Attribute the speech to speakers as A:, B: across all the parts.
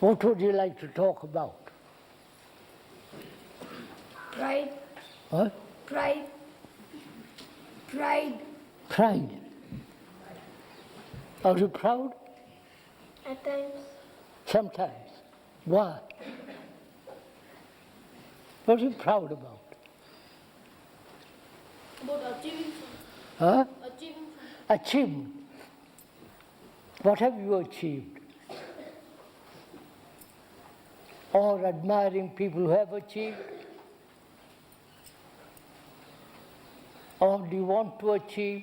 A: What would you like to talk about?
B: Pride.
A: What?
B: Pride. Pride.
A: Pride. Are you proud?
B: At times.
A: Sometimes. Why? What are you proud about?
C: About achieving something.
A: Huh?
C: Achieving something.
A: Achievement. What have you achieved? Or admiring people who have achieved? Or do you want to achieve?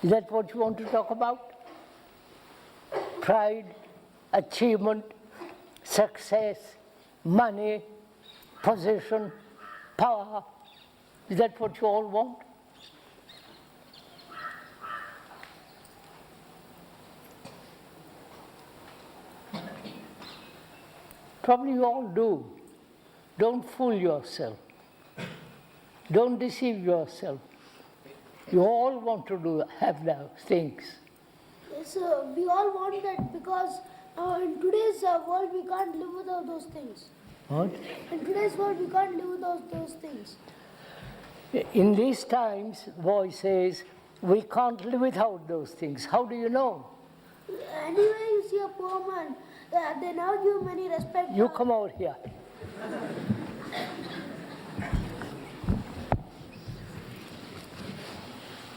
A: Is that what you want to talk about? Pride, achievement, success, money, position, power. Is that what you all want? Probably you all do. Don't fool yourself. Don't deceive yourself. You all want to have those things.
D: Yes, we all want that because in today's world we can't live without those things.
A: What?
D: In today's world we can't live without those things.
A: In these times, boy says, we can't live without those things. How do you know?
D: Anyway, you see a poor man, they never give him any respect.
A: You come over here.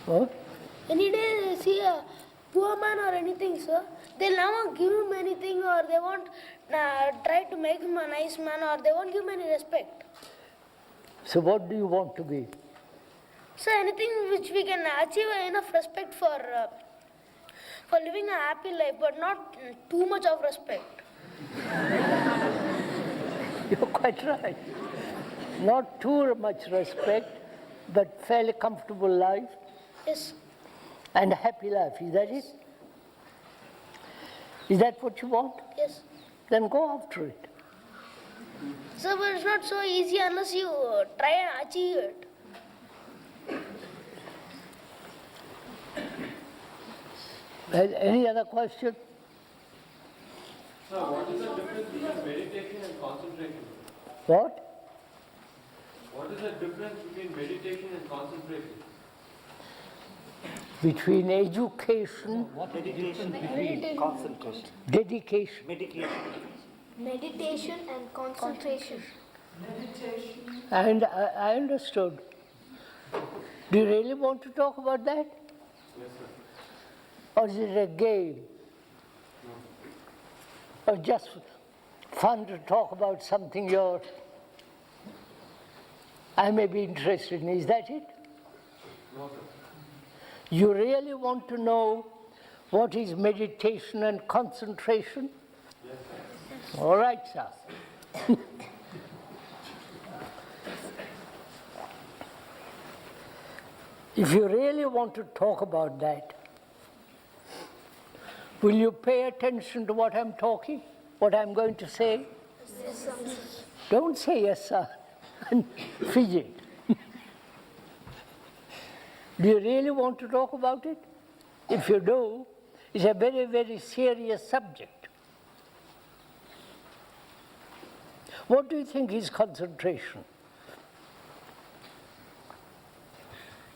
A: What?
D: Any day they see a poor man or anything, sir, they'll never give him anything or they won't try to make him a nice man or they won't give him any respect.
A: So what do you want to be?
D: So anything which we can achieve enough respect for living a happy life, but not too much of respect.
A: You're quite right. Not too much respect, but fairly comfortable life
D: Yes.
A: and a happy life. Is that it? Is that what you want?
D: Yes.
A: Then go after it.
D: So, but it's not so easy unless you try and achieve it.
A: Any other question?
E: Sir, what is the difference between meditation and concentration?
A: What?
E: What is the difference between meditation and concentration?
A: Between education,
F: Meditation between concentration.
A: dedication.
D: Meditation and concentration.
A: And I understood. Do you really want to talk about that?
E: Yes, sir.
A: Or is it a game? Or just fun to talk about something I may be interested in? Is that it?
E: No, sir.
A: You really want to know what is meditation and concentration?
E: Yes, sir.
A: All right, sir. If you really want to talk about that, will you pay attention to what I'm talking, what I'm going to say?
D: Yes, sir.
A: Don't say yes, sir, and fidget. Do you really want to talk about it? If you do, it's a very, very serious subject. What do you think is concentration?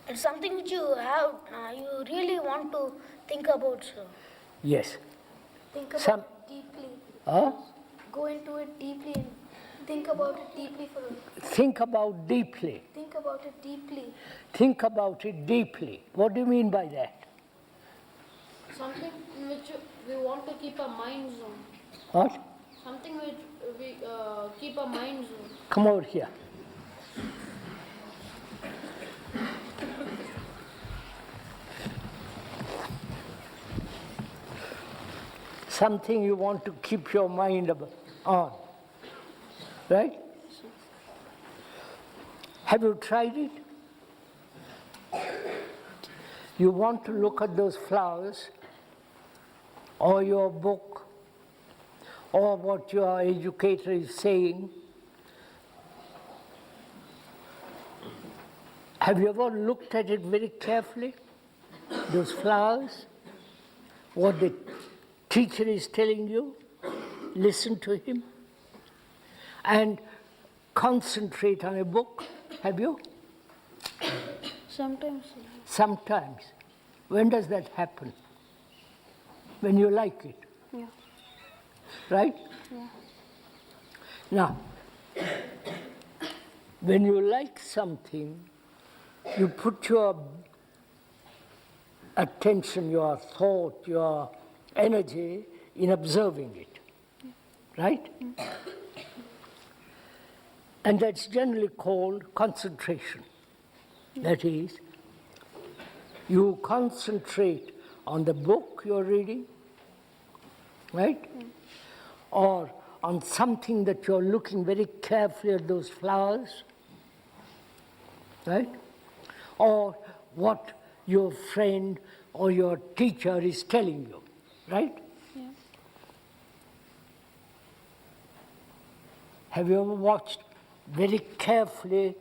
D: It's something which you have, you really want to think about, sir.
A: Yes.
D: Think about
A: Some-
D: it deeply.
A: Huh?
D: Go into it deeply and think about it deeply for
A: Think about deeply.
D: Think about it deeply.
A: Think about it deeply. What do you mean by that?
C: Something in which we want to keep our minds on.
A: What?
C: Something which we keep our minds on.
A: Come over here. Something you want to keep your mind on. Right? Have you tried it? You want to look at those flowers, or your book, or what your educator is saying. Have you ever looked at it very carefully, those flowers? what the teacher is telling you, listen to him, and concentrate on a book. Have you?
D: Sometimes.
A: Sometimes. When does that happen? When you like it.
D: Yeah.
A: Right?
D: Yeah.
A: Now, when you like something, you put your attention, your thought, your energy in observing it. Right? And that's generally called concentration. That is, you concentrate on the book you're reading, right? Or on something that you're looking very carefully at those flowers, right? Or what your friend or your teacher is telling you, right?
D: Yeah.
A: Have you ever watched very carefully,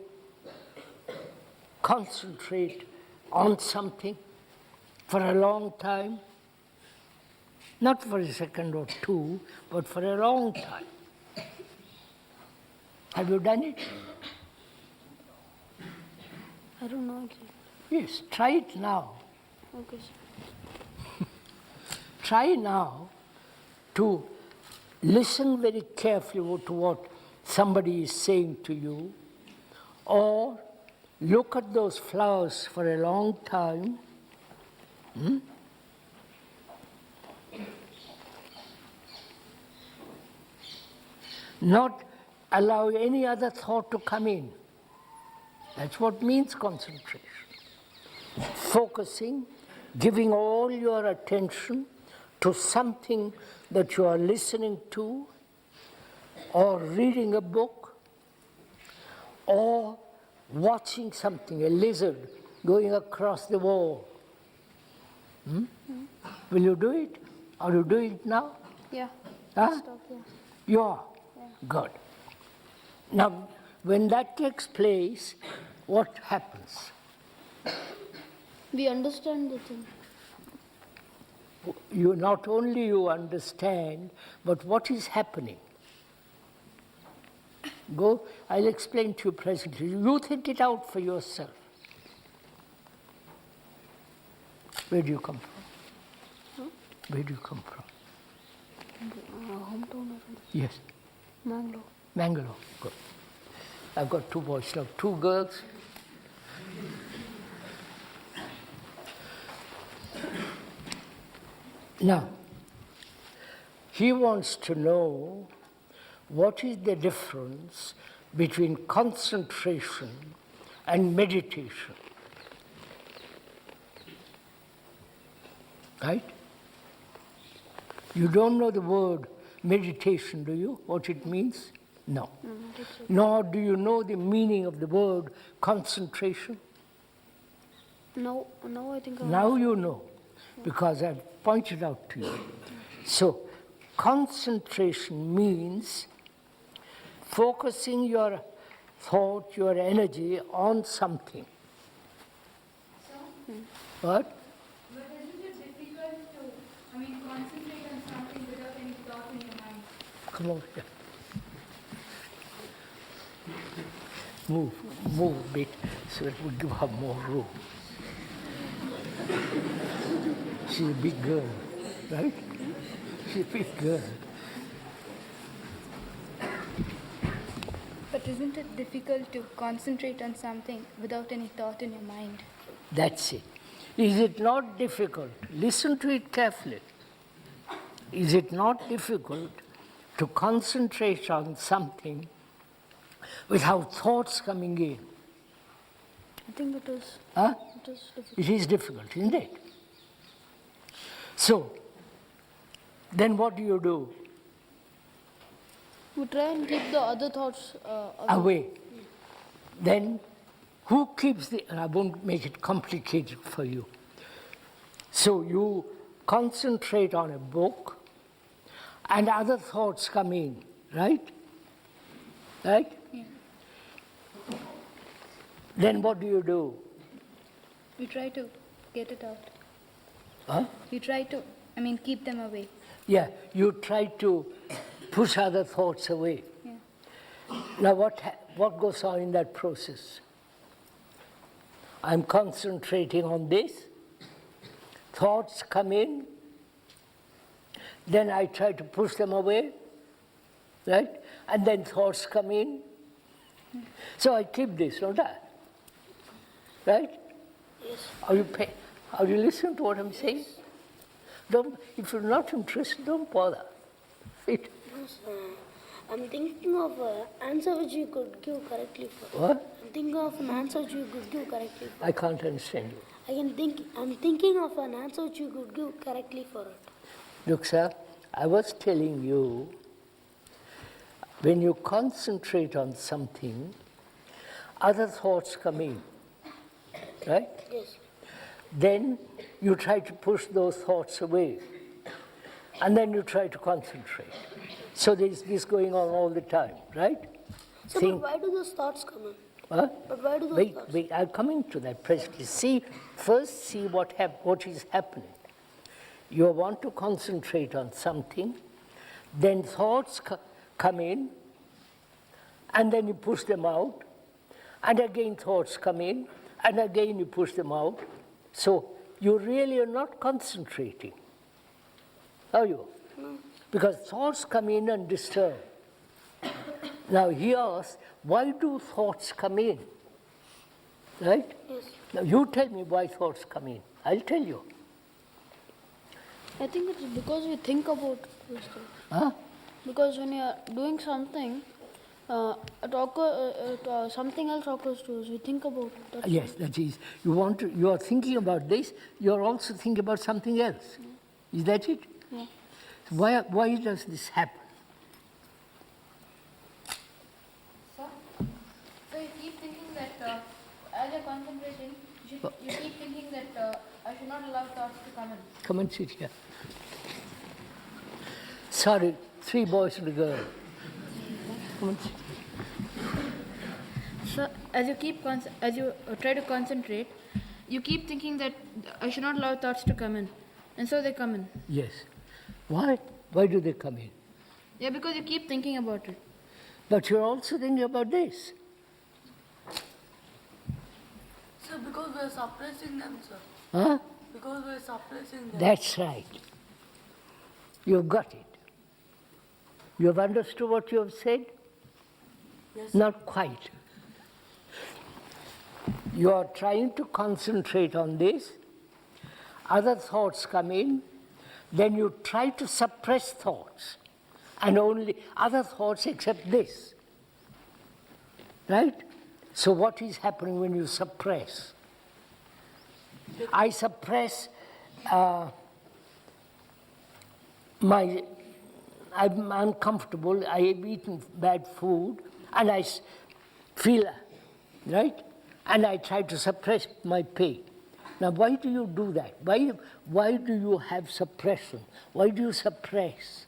A: concentrate on something for a long time? Not for a second or two, but for a long time. Have you done it?
D: I don't know.
A: Yes, try it now.
D: Okay, sir.
A: Try now to listen very carefully to what somebody is saying to you, or look at those flowers for a long time. Not allow any other thought to come in. That's what means concentration. Focusing, giving all your attention to something that you are listening to, or reading a book, or watching something, a lizard going across the wall. Will you do it? Or you do it now?
D: Yeah.
A: Huh?
D: Stop, yeah.
A: You are? Good. Now, when that takes place, what happens?
D: We understand the thing.
A: You not only you understand, but what is happening? Go, I'll explain to you presently. You think it out for yourself. Where do you come from? Where do you come from?
D: Hometown or something.
A: Yes.
D: Mangalore.
A: Bangalore. Good. I've got two boys now, two girls. Now, he wants to know what is the difference between concentration and meditation. Right? You don't know the word meditation, do you? What it means? No. Nor do you know the meaning of the word concentration?
D: No, I think I
A: Now you know, because I've pointed out to you. So, concentration means focusing your thought, your energy on something. What?
G: But isn't it difficult to, concentrate on something without any thought in your mind?
A: Come over here. Move a bit so it will give her more room. She's a big girl, right? She's a big girl.
G: But isn't it difficult to concentrate on something without any thought in your mind?
A: That's it. Is it not difficult? Listen to it carefully. Is it not difficult to concentrate on something without thoughts coming in?
D: I think it is.
A: Huh?
D: It is difficult.
A: It is difficult, isn't it? So, then what do?
D: We try and keep the other thoughts
A: Away. Then, who keeps I won't make it complicated for you. So, you concentrate on a book, and other thoughts come in, right? Right?
G: Yeah.
A: Then what do?
G: We try to get it out.
A: Huh?
G: We try to I mean, keep them away.
A: Yeah, you try to push other thoughts away.
G: Yeah.
A: Now what goes on in that process? I'm concentrating on this. Thoughts come in. Then I try to push them away, right? And then thoughts come in. So I keep this, don't I? Right?
D: Yes.
A: Are you listening to what I'm saying? Don't, if you're not interested, don't bother. It.
D: Yes, I'm thinking of an answer which you could give correctly for.
A: What?
D: I'm thinking of an answer which you could give correctly for.
A: I can't understand you.
D: I'm thinking of an answer which you could give correctly for it.
A: Look, sir, I was telling you, when you concentrate on something, other thoughts come in, right?
D: Yes.
A: Then you try to push those thoughts away, and then you try to concentrate. So there's this going on all the time, right?
D: So, but why do those thoughts come in?
A: Huh?
D: But why do those thoughts?
A: Wait, I'm coming to that presently. First see what is happening. You want to concentrate on something, then thoughts come in, and then you push them out, and again thoughts come in, and again you push them out. So you really are not concentrating, are you?
D: No.
A: Because thoughts come in and disturb. Now he asks, why do thoughts come in? Right?
D: Yes.
A: Now you tell me why thoughts come in. I'll tell you.
C: I think it's because we think about those things.
A: Huh?
C: Because when you are doing something, something else occurs to us. We think about that.
A: Yes, that is. You are thinking about this, you are also thinking about something else. Is that it?
C: Yeah.
A: Why does this happen?
C: So you keep thinking that as you're concentrating, you keep thinking that I should not allow thoughts to come in.
A: Come and sit here. Sorry, 3 boys and a girl. Come and sit.
C: So as you try to concentrate, you keep thinking that I should not allow thoughts to come in, and so they come in.
A: Yes. Why? Why do they come in?
C: Yeah, because you keep thinking about it.
A: But you're also thinking about this.
H: Sir, because we're suppressing them, sir.
A: Huh?
H: Because we're suppressing them.
A: That's right. You've got it. You have understood what you have said?
H: Yes, sir.
A: Not quite. You are trying to concentrate on this. Other thoughts come in. Then you try to suppress thoughts. And only other thoughts except this. Right? So what is happening when you suppress? I suppress I'm uncomfortable, I have eaten bad food, and I feel, right? And I try to suppress my pain. Now, why do you do that? Why do you have suppression? Why do you suppress?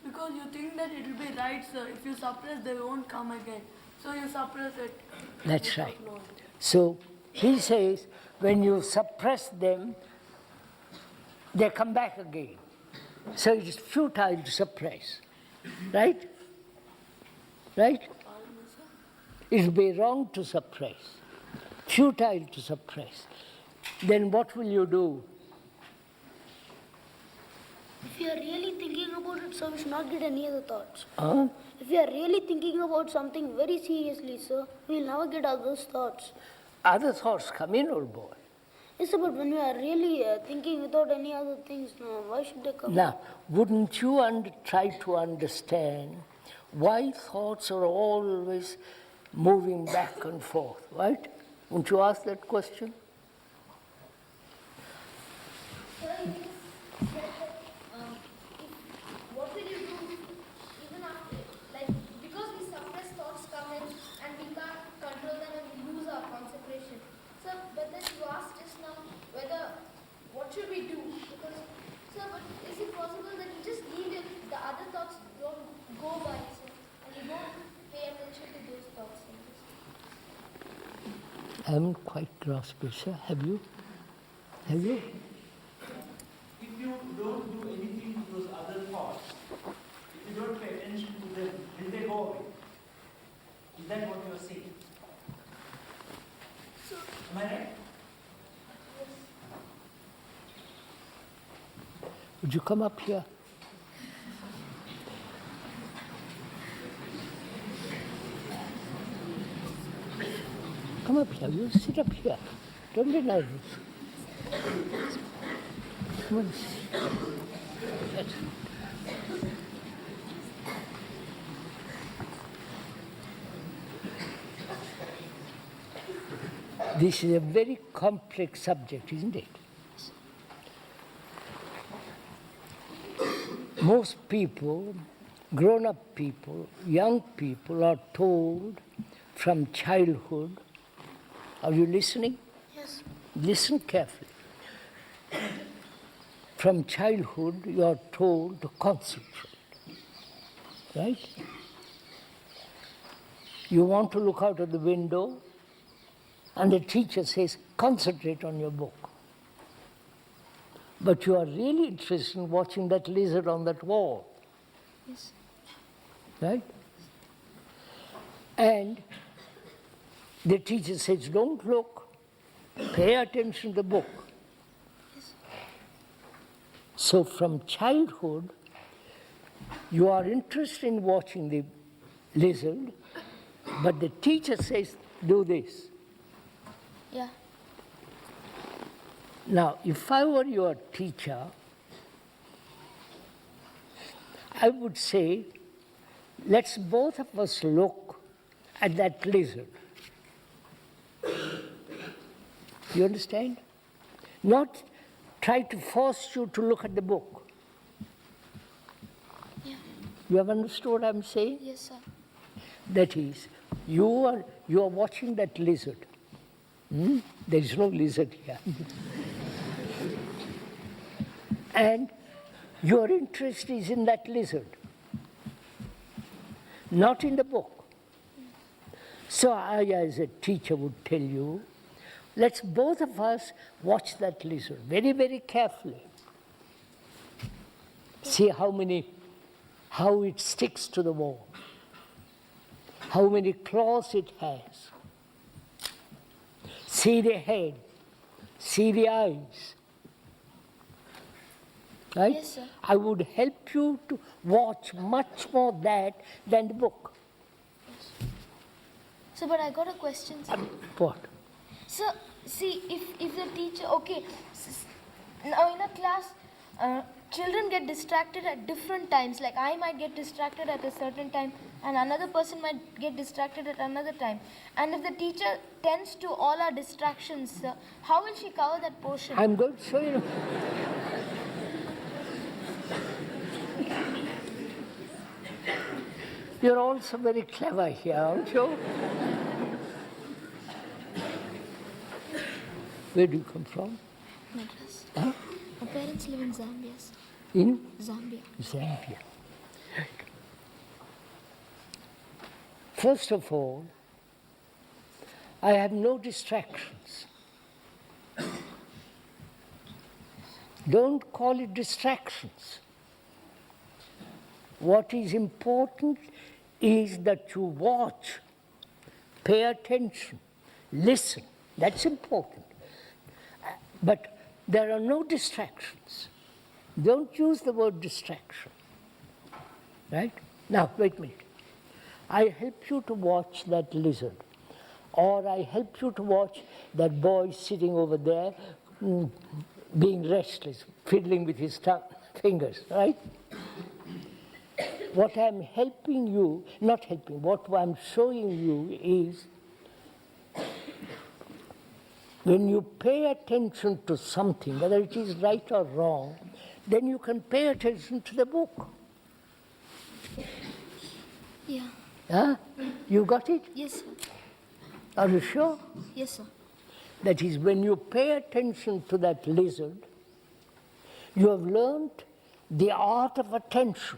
H: Because you think that it will be right, sir. If you suppress, they won't come again. So you suppress it.
A: That's right. So he says, when you suppress them, they come back again. So it is futile to suppress. Right? Right? It would be wrong to suppress. Futile to suppress. Then what will you do?
D: If you are really thinking about it, sir, we should not get any other thoughts.
A: Huh?
D: If you are really thinking about something very seriously, sir, we will never get other thoughts.
A: Other thoughts come in, old boy.
D: Yes, sir, but when you are really thinking without any other things, no, why should they come?
A: Now, wouldn't you try to understand why thoughts are always moving back and forth, right? Wouldn't you ask that question?
B: What will you do even after, like, because we suppress thoughts come in and we can't control them and we lose our concentration. So, but then you asked just now what should we do? Because, sir, but is it possible that you just leave it, the other thoughts don't go by, sir, and you don't pay attention to those thoughts?
A: I haven't quite grasped it, sir. Have you? Have you?
E: If you don't do
F: Is that what you are saying? Am I right?
A: Would you come up here? Come up here. You sit up here. Don't be nervous. Come on. Yes. This is a very complex subject, isn't it? Most people, grown-up people, young people are told from childhood. Are you listening?
D: Yes.
A: Listen carefully. From childhood, you are told to concentrate. Right? You want to look out of the window, and the teacher says, concentrate on your book. But you are really interested in watching that lizard on that wall.
D: Yes.
A: Right? And the teacher says, don't look, pay attention to the book.
D: Yes.
A: So from childhood, you are interested in watching the lizard, but the teacher says, do this.
D: Yeah.
A: Now, if I were your teacher, I would say, let's both of us look at that lizard. You understand? Not try to force you to look at the book.
D: Yeah.
A: You have understood what I'm saying?
D: Yes, sir.
A: That is, you are watching that lizard. There is no lizard here. And your interest is in that lizard, not in the book. So I, as a teacher, would tell you, let's both of us watch that lizard very, very carefully. See how it sticks to the wall, how many claws it has. See the head, see the eyes. Right?
D: Yes, sir.
A: I would help you to watch much more that than the book.
D: So, but I got a question, sir.
A: What?
D: So, see, if the teacher, okay, now in a class, children get distracted at different times. Like I might get distracted at a certain time, and another person might get distracted at another time. And if the teacher tends to all our distractions, how will she cover that portion?
A: I'm going to show you. You're also very clever here, aren't you? Where do you come from?
D: Madras.
A: Huh?
D: My parents live in Zambia, sir.
A: In
D: Zambia.
A: Zambia. Right. First of all, I have no distractions. Don't call it distractions. What is important is that you watch, pay attention, listen. That's important. But there are no distractions. Don't use the word distraction. Right? Now, wait a minute. I help you to watch that lizard. Or I help you to watch that boy sitting over there, being restless, fiddling with his fingers, right? What I'm helping you, not helping, what I'm showing you is when you pay attention to something, whether it is right or wrong, then you can pay attention to the book.
D: Yeah.
A: Huh? You got it?
D: Yes, sir.
A: Are you sure?
D: Yes, sir.
A: That is, when you pay attention to that lizard, you have learned the art of attention.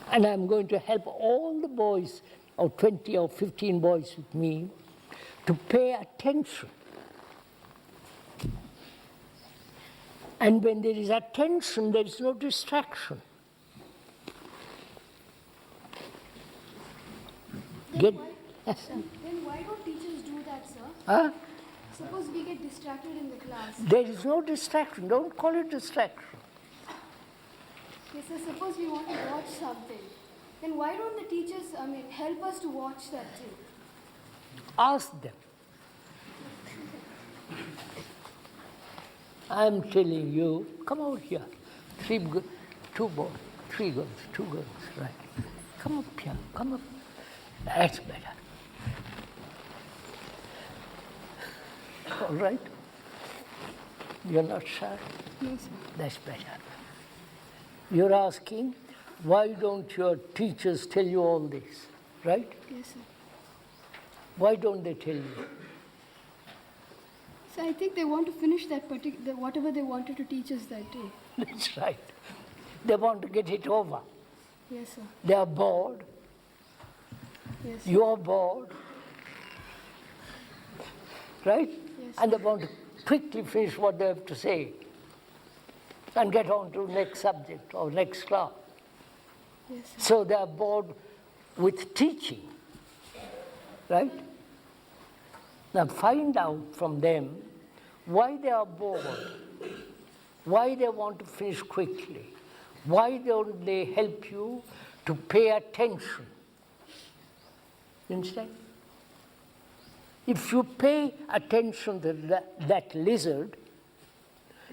A: And I'm going to help all the boys, or 20 or 15 boys with me, to pay attention. And when there is attention, there is no distraction. Get,
G: Then why don't teachers do that, sir?
A: huh?
G: Suppose we get distracted in the class.
A: There is no distraction. Don't call it distraction.
G: Yes, sir, suppose we want to watch something. Then why don't the teachers, help us to watch that too?
A: Ask them. I'm telling you, come out here. Three girls, right. Come up here, come up. That's better. All right? You're not shy?
G: No, sir.
A: That's better. You're asking, why don't your teachers tell you all this, right?
G: Yes, sir.
A: Why don't they tell you?
G: So I think they want to finish that whatever they wanted to teach us that day.
A: That's right. They want to get it over.
G: Yes, sir.
A: They are bored.
G: Yes, sir.
A: You're bored. Right?
G: Yes.
A: And they want to quickly finish what they have to say and get on to next subject or next class.
G: Yes, sir.
A: So they are bored with teaching. Right? Now find out from them why they are bored, why they want to finish quickly, why don't they help you to pay attention. You understand? If you pay attention to that lizard,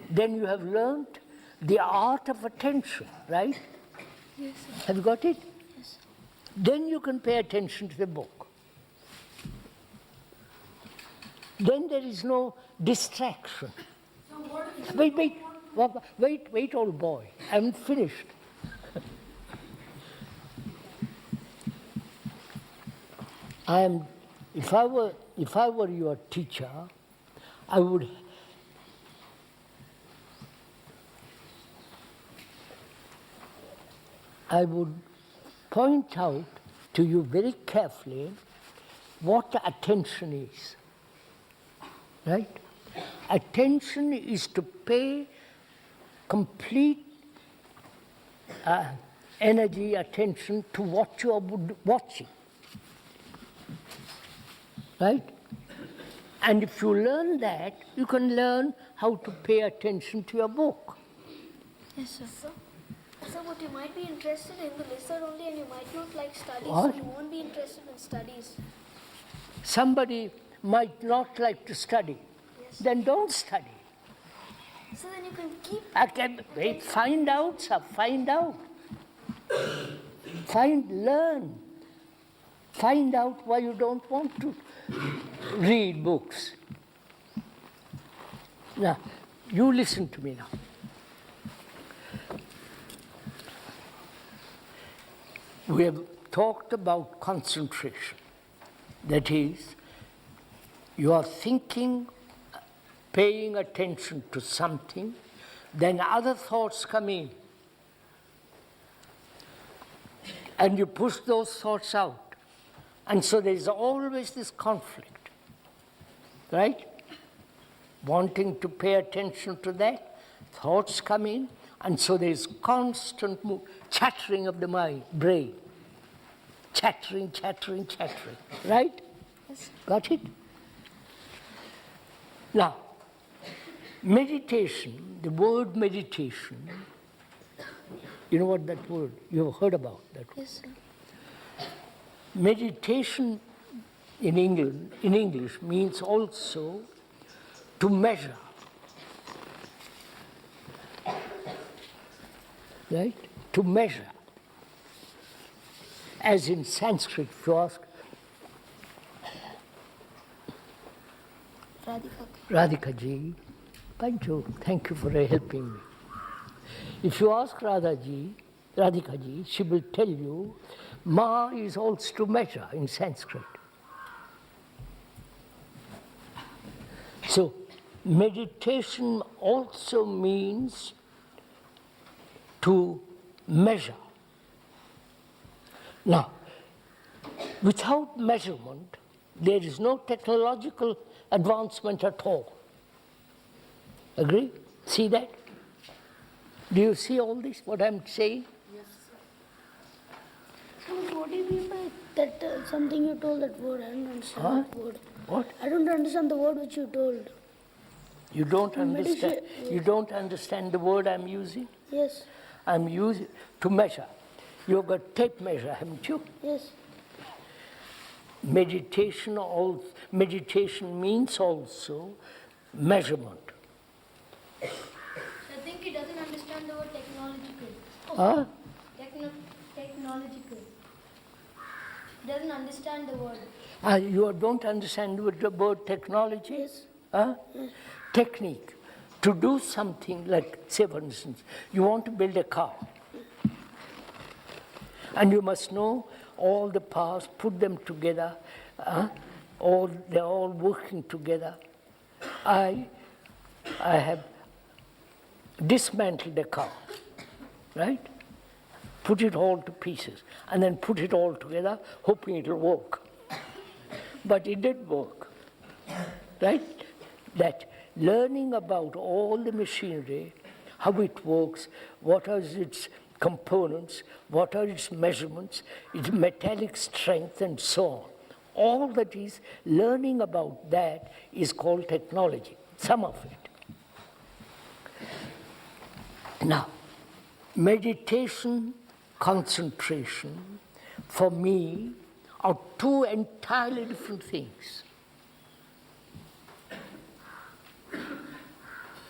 A: then you have learned the art of attention, right?
G: Yes, sir.
A: Have you got it? Yes. Then you can pay attention to the book. Then there is no distraction. Wait, old boy. I haven't finished. If I were your teacher, I would point out to you very carefully what attention is. Right? Attention is to pay complete energy, attention to what you are watching. Right? And if you learn that, you can learn how to pay attention to your book.
D: Yes, sir.
B: So what you might be interested in the lizard only and you might not like studies,
A: What?
B: so you won't be interested in studies.
A: Somebody might not like to study.
B: Yes.
A: Then don't study.
B: So then you can keep
A: Wait, find out, sir, find out. Learn. Find out why you don't want to read books. Now, you listen to me now. We have talked about concentration. That is, you are thinking, paying attention to something, then other thoughts come in. And you push those thoughts out. And so there is always this conflict, right? Wanting to pay attention to that, thoughts come in, and so there is constant chattering of the brain. Chattering, right?
D: Yes.
A: Got it? Now, meditation, the word meditation, you know what that word, you have heard about that word.
D: Yes, sir.
A: Meditation in English means also to measure. Right? To measure. As in Sanskrit, if you ask Radhika ji, Pancho, thank you for helping me. If you ask Radhika ji, she will tell you, Ma is also to measure in Sanskrit. So, meditation also means to measure. Now, without measurement, there is no technological advancement at all. Agree? See that? Do you see all this, what I'm saying?
G: So what do you mean by
I: That something you told, that word, I don't understand
A: Huh?
I: that word.
A: What?
I: I don't understand the word which you told.
A: You don't understand.
I: Meditation,
A: You don't understand the word I'm using.
I: Yes,
A: I'm using to measure. You've got tape measure, haven't you?
I: yes.
A: Meditation means also measurement.
B: I think he doesn't understand the word technological.
A: Huh?
B: Technological. He doesn't understand the word.
A: You don't understand the word technology?
I: Yes.
A: Huh? Technique. To do something like, say for instance, you want to build a car. And you must know all the parts, put them together, they're all working together. I have dismantled a car, right? Put it all to pieces, and then put it all together, hoping it'll work. But it did work, right? That learning about all the machinery, how it works, what are its components, what are its measurements, its metallic strength, and so on. All that is learning about that is called technology, some of it. Now, meditation, concentration, for me, are two entirely different things.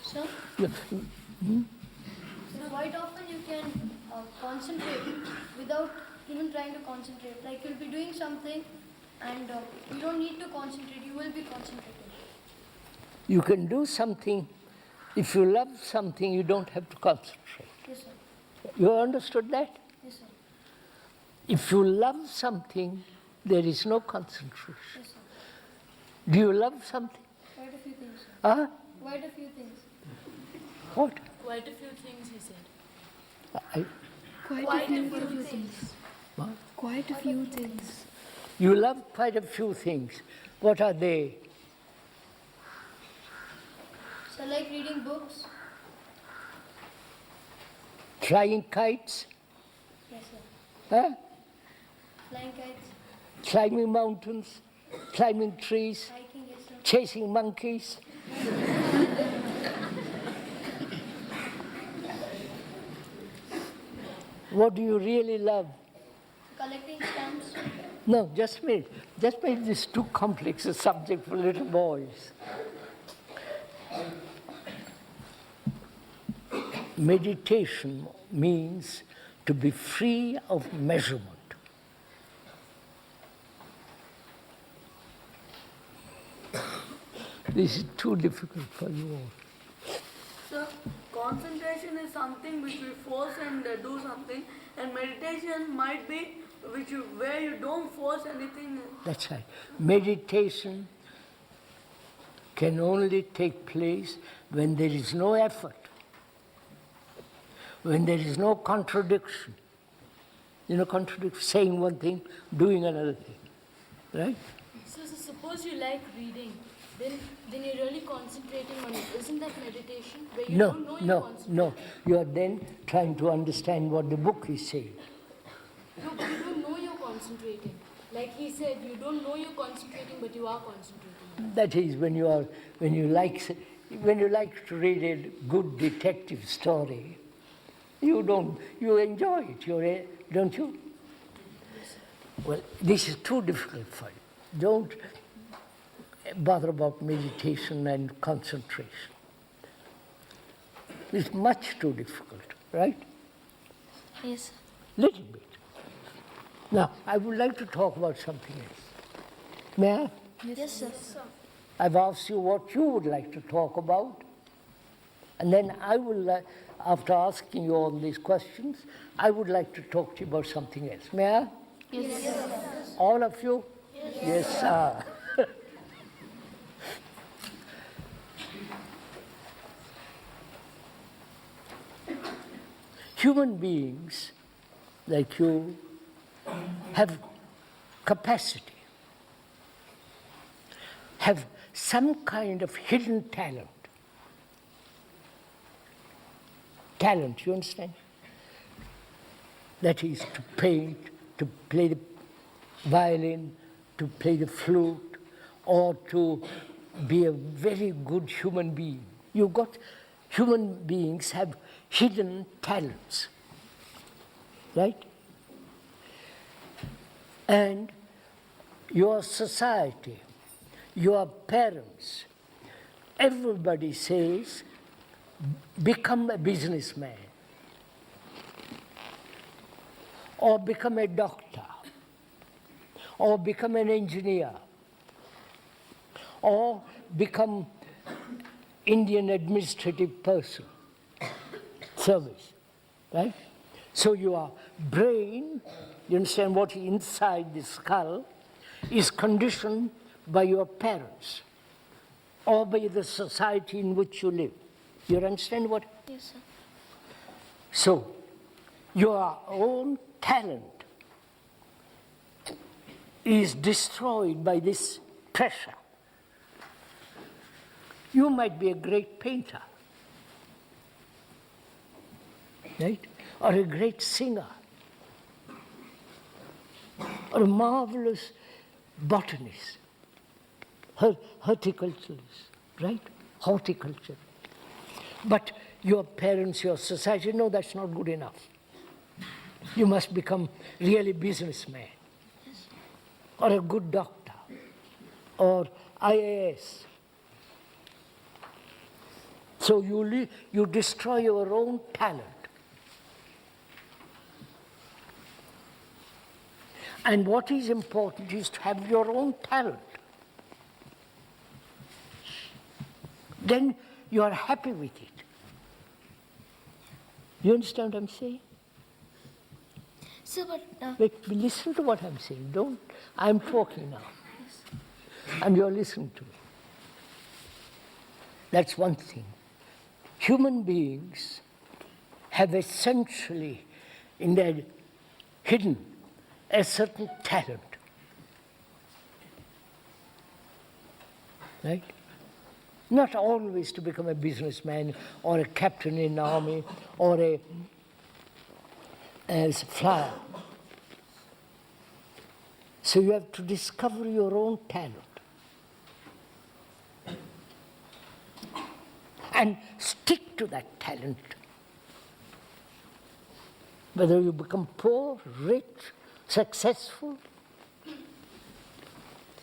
B: So, quite often you can concentrate without even trying to concentrate. Like you'll be doing something and you don't need to concentrate, you will be concentrating.
A: You can do something, if you love something, you don't have to concentrate.
B: Yes, sir.
A: You understood that?
B: Yes, sir.
A: If you love something, there is no concentration.
B: Yes, sir.
A: Do you love something?
B: Quite a few things, sir.
A: Huh?
B: Quite a few things.
A: What?
H: Quite a few things, he said.
G: Quite a few things.
A: What?
G: Quite a few things.
A: You love quite a few things. What are they?
B: So like reading books.
A: Flying kites?
B: Yes, sir.
A: Huh?
B: Flying kites,
A: Climbing mountains? Climbing trees?
B: hiking, yes, sir.
A: Chasing monkeys? What do you really love?
B: Collecting stamps.
A: No, just make this too complex a subject for little boys. Meditation means to be free of measurement. This is too difficult for you all.
H: So, concentration is something which we force and do something, and meditation might be where you don't force anything.
A: That's right. Meditation can only take place when there is no effort, when there is no contradiction. You know, contradiction, saying one thing, doing another thing, right?
C: So suppose you like reading, then you're really concentrating on it. Isn't that meditation? Where you don't know you're concentrating.
A: No. You are then trying to understand what the book is saying.
C: No, but you don't know you're concentrating. Like he said, you don't know you're concentrating, but you are concentrating.
A: That is when you like to read a good detective story, you enjoy it, don't you? Well, this is too difficult for you. Don't bother about meditation and concentration. It's much too difficult, right?
D: Yes.
A: Little bit. Now, I would like to talk about something else. May I?
D: Yes, sir.
A: I've asked you what you would like to talk about, and then I will, after asking you all these questions, I would like to talk to you about something else. May I?
D: Yes.
A: All of you? Yes, sir. Human beings like you have capacity, have some kind of hidden talent. Talent, you understand? That is to paint, to play the violin, to play the flute, or to be a very good human being. Human beings have hidden talents, right? And your society, your parents, everybody says, become a businessman, or become a doctor, or become an engineer, or become Indian administrative person, service, right? So your brain, you understand what is inside the skull, is conditioned by your parents or by the society in which you live. You understand what?
D: Yes, sir.
A: So, your own talent is destroyed by this pressure. You might be a great painter, right? Or a great singer, or a marvelous botanist, horticulturist, right? Horticulture. But your parents, your society, no, that's not good enough. You must become really businessman, or a good doctor, or IAS. So you destroy your own talent. And what is important is to have your own talent. Then you are happy with it. You understand what I'm saying?
D: Sir, but...
A: Wait, listen to what I'm saying. I'm talking now. And you're listening to me. That's one thing. Human beings have essentially, in their hidden, a certain talent. Right? Not always to become a businessman or a captain in the army or as a flyer. So you have to discover your own talent. And stick to that talent. Whether you become poor, rich, successful.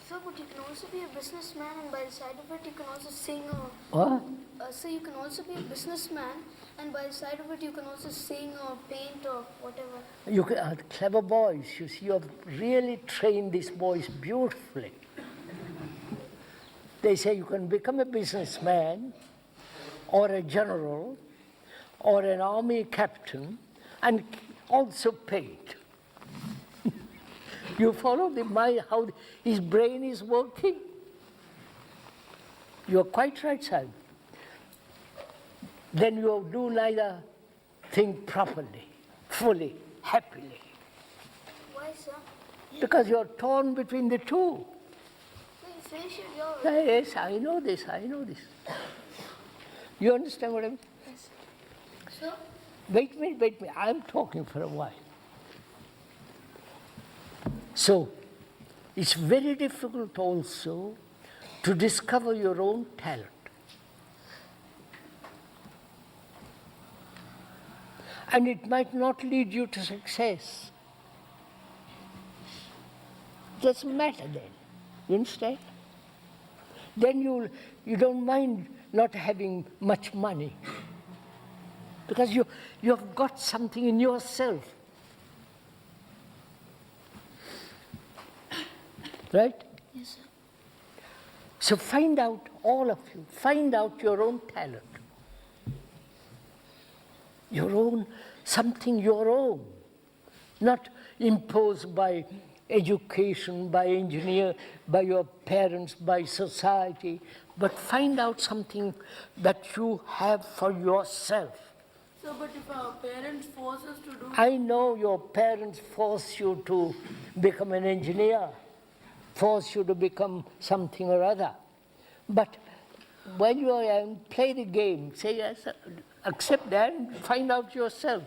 D: Sir, but you can also be a businessman, and by the side of it, you can also sing or...
A: What?
D: So you can also be a businessman, and by the side of it, you can also sing or paint or whatever.
A: You are clever boys. You see, you have really trained these boys beautifully. They say you can become a businessman, or a general, or an army captain, and also paint. You follow how his brain is working? You're quite right, sir. Then you do neither think properly, fully, happily.
D: Why, sir?
A: Because you're torn between the two.
D: No, you finish your...
A: Yes, I know this. You understand what I mean?
D: Yes. Sir?
A: Wait a minute. I'm talking for a while. So, it's very difficult also to discover your own talent. And it might not lead you to success. Doesn't matter then. You understand? Then you don't mind not having much money. Because you have got something in yourself. Right?
D: Yes, sir.
A: So find out, all of you, find out your own talent. Your own, something your own. Not imposed by education, by engineer, by your parents, by society, but find out something that you have for yourself.
H: So, but if our parents force us to do...
A: I know your parents force you to become an engineer, force you to become something or other. But when you are young, play the game, say yes, accept that and find out yourself.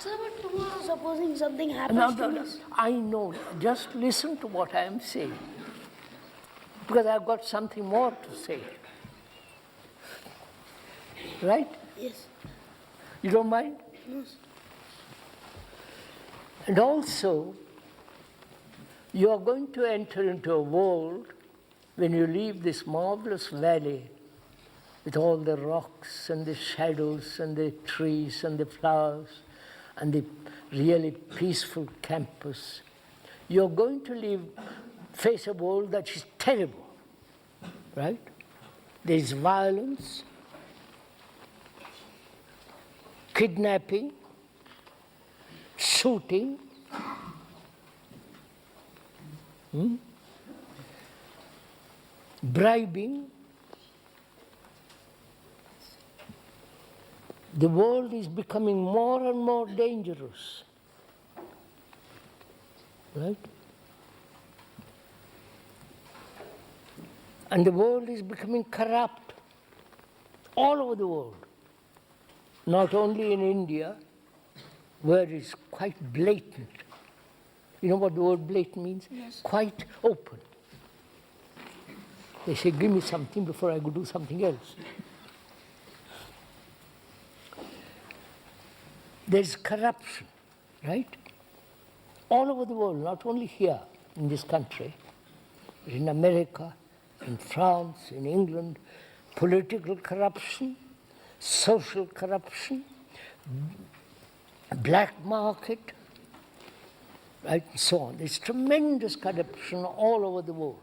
I: Sir, but tomorrow, supposing something happens
A: Now,
I: to me.
A: I know, just listen to what I am saying, because I've got something more to say. Right?
I: Yes.
A: You don't mind?
I: Yes.
A: And also, you are going to enter into a world when you leave this marvelous valley with all the rocks and the shadows and the trees and the flowers and the really peaceful campus. You're going to face a world that is terrible, right? There's violence, kidnapping, shooting, bribing. The world is becoming more and more dangerous, right? And the world is becoming corrupt all over the world, not only in India, where it's quite blatant. You know what the word blatant means?
C: Yes.
A: Quite open. They say, give me something before I go do something else. There's corruption, right? All over the world, not only here in this country, but in America, in France, in England, political corruption, social corruption, black market, right, and so on. There's tremendous corruption all over the world,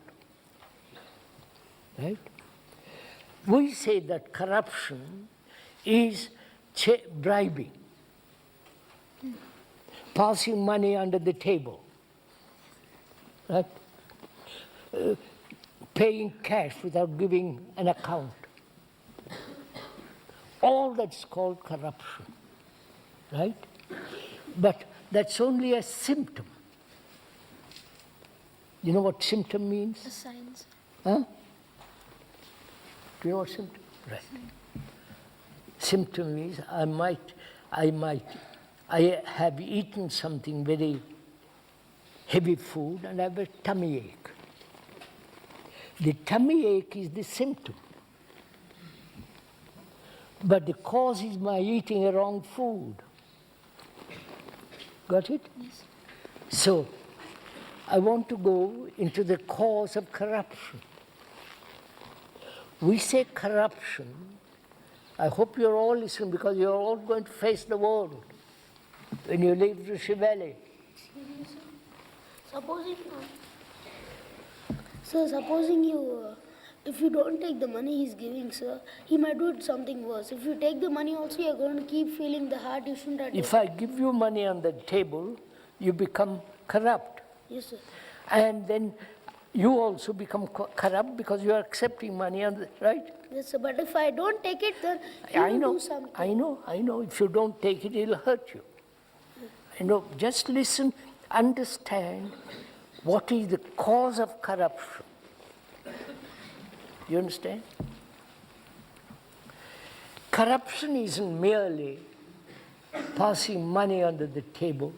A: right? We say that corruption is bribing, passing money under the table, right? Paying cash without giving an account. All that's called corruption, right? But that's only a symptom. You know what symptom means?
D: The signs.
A: Huh? Do you know what symptom? Right. Symptom means I have eaten something very heavy food and I have a tummy ache. The tummy ache is the symptom. But the cause is my eating a wrong food. Got it?
D: Yes.
A: So, I want to go into the cause of corruption. We say corruption. I hope you're all listening because you're all going to face the world when you leave Rishi Valley.
I: Supposing you, if you don't take the money he's giving, sir, he might do something worse. If you take the money also, you're going to keep feeling the heart. You shouldn't have
A: If I give you money on the table, you become corrupt.
I: Yes, sir.
A: And then you also become corrupt because you are accepting money, right?
I: Yes, sir. But if I don't take it, then he
A: I
I: will
A: know,
I: do something.
A: I know. If you don't take it, it'll hurt you. I know. Just listen, understand what is the cause of corruption. You understand? Corruption isn't merely passing money under the table,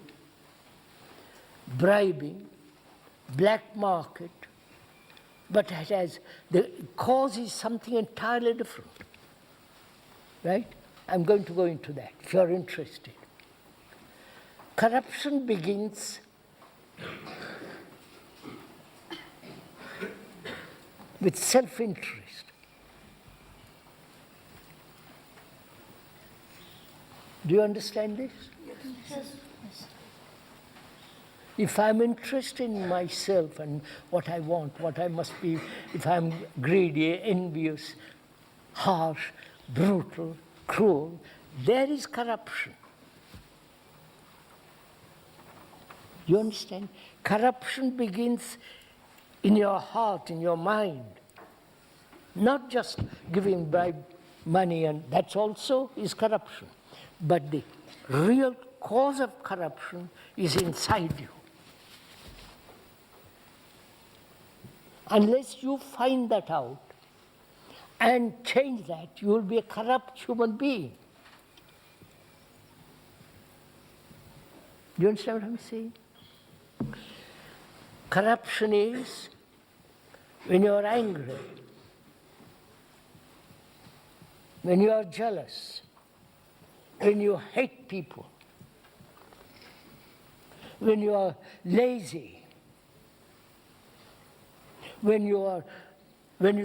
A: bribing, black market, but it has, the cause is something entirely different. Right? I'm going to go into that if you're interested. Corruption begins with self-interest. Do you understand this?
I: Yes.
A: If I'm interested in myself and what I want, what I must be, if I'm greedy, envious, harsh, brutal, cruel, there is corruption. You understand? Corruption begins in your heart, in your mind. Not just giving bribe money, and that's also is corruption. But the real cause of corruption is inside you. Unless you find that out and change that, you will be a corrupt human being. Do you understand what I'm saying? Corruption is when you are angry, when you are jealous, when you hate people, when you are lazy, when you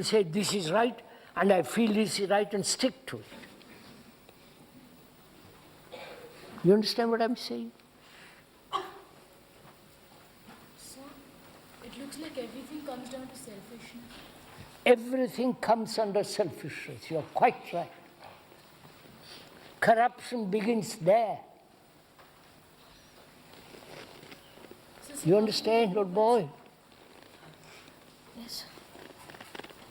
A: say this is right and I feel this is right and stick to it. You understand what I'm saying?
C: So, it looks like everything comes down to selfishness.
A: Everything comes under selfishness. You're quite right. Corruption begins there. You understand, little boy?
D: Yes.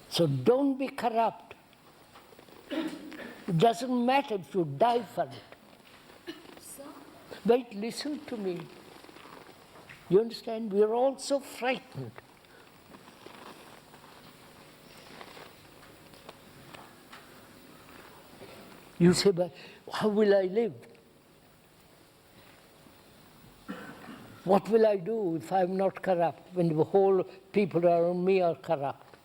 A: So don't be corrupt. It doesn't matter if you die for it. Wait, listen to me. You understand? We are all so frightened. You say, but how will I live? What will I do if I'm not corrupt, when the whole people around me are corrupt?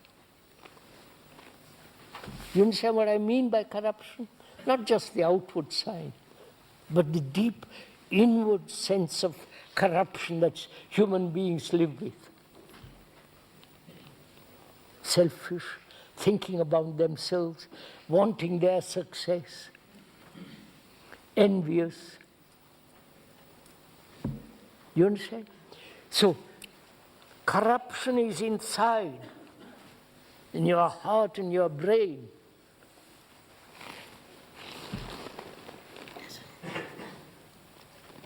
A: You understand what I mean by corruption? Not just the outward sign, but the deep inward sense of corruption that human beings live with. Selfish, thinking about themselves, wanting their success, envious. You understand? So, corruption is inside, in your heart and your brain.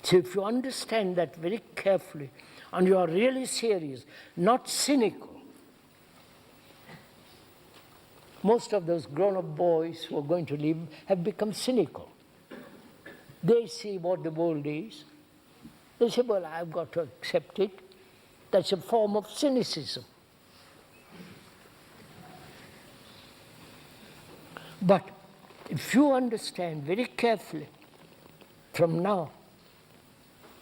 A: So if you understand that very carefully, and you are really serious, not cynical. Most of those grown-up boys who are going to live have become cynical. They see what the world is. They say, well, I've got to accept it. That's a form of cynicism. But if you understand very carefully from now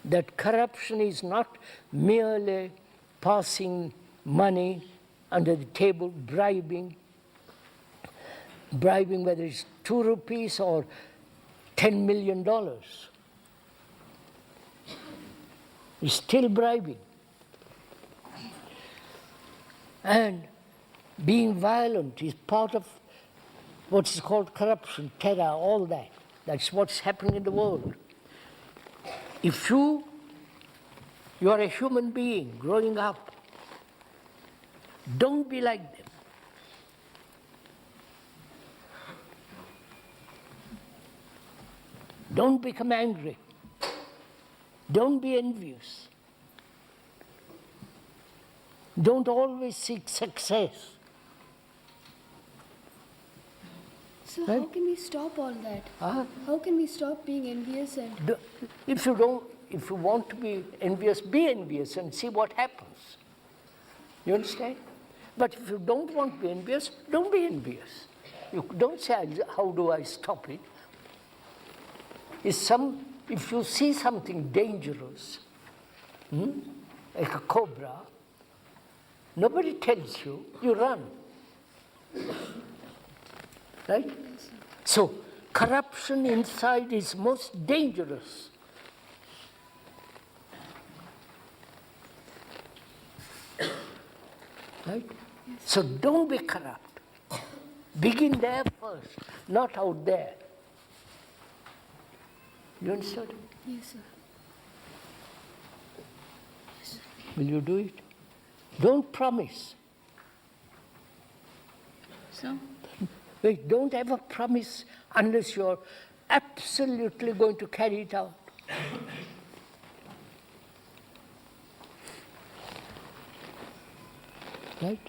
A: that corruption is not merely passing money under the table, bribing whether it's 2 rupees or $10 million. It's still bribing. And being violent is part of what's called corruption, terror, all that. That's what's happening in the world. If you are a human being growing up, don't be like them. Don't become angry. Don't be envious. Don't always seek success.
G: So
A: Right?
G: how can we stop all that?
A: Huh?
G: How can we stop being envious and
A: If you want to be envious and see what happens. You understand? But if you don't want to be envious, don't be envious. You don't say, how do I stop it? If you see something dangerous, like a cobra, nobody tells you, you run. Right? So, corruption inside is most dangerous. Right? So don't be corrupt. Begin there first, not out there. You understood?
G: yes, sir.
A: Will you do it? Don't promise.
C: So,
A: Wait, don't ever promise unless you're absolutely going to carry it out. Right?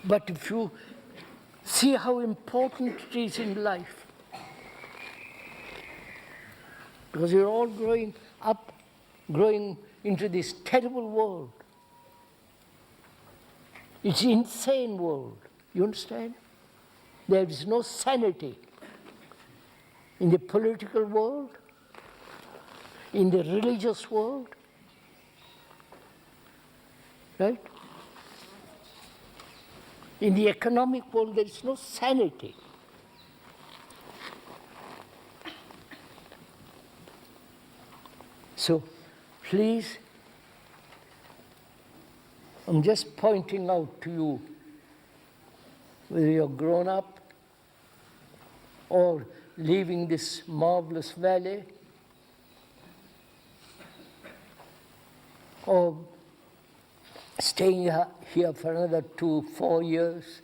A: But if you see how important it is in life, because you're all growing up, growing into this terrible world. It's an insane world. You understand? There is no sanity in the political world. in the religious world, right? In the economic world, there is no sanity. So, please, I'm just pointing out to you, whether you're grown up or leaving this marvelous valley, or staying here for another 2-4 years,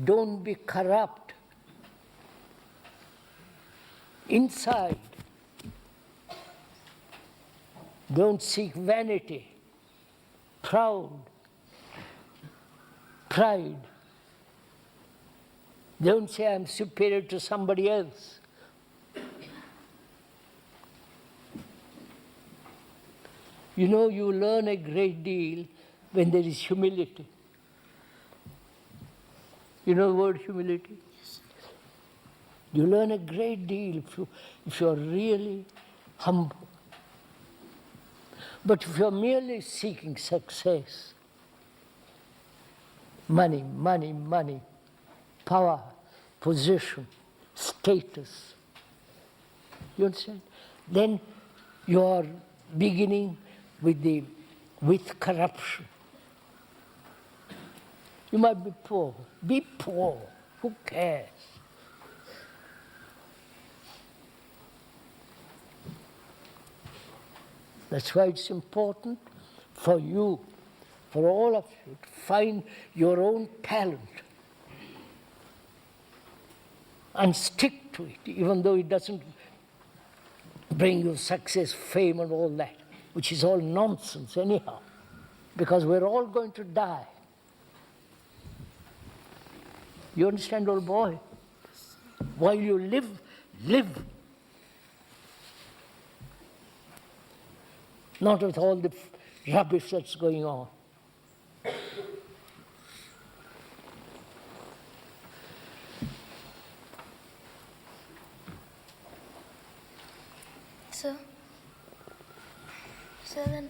A: don't be corrupt inside. Don't seek vanity, proud, pride. Don't say I'm superior to somebody else. You know, you learn a great deal when there is humility. You know the word humility? Yes. You learn a great deal if you are really humble. But if you are merely seeking success, money, money, money, power, position, status, you understand? Then you are beginning with corruption. You might be poor. Be poor. Who cares? That's why it's important for you, for all of you, to find your own talent and stick to it, even though it doesn't bring you success, fame, and all that, which is all nonsense anyhow, because we're all going to die. You understand, old boy? While you live, live. Not with all the rubbish that's going on.
D: So then,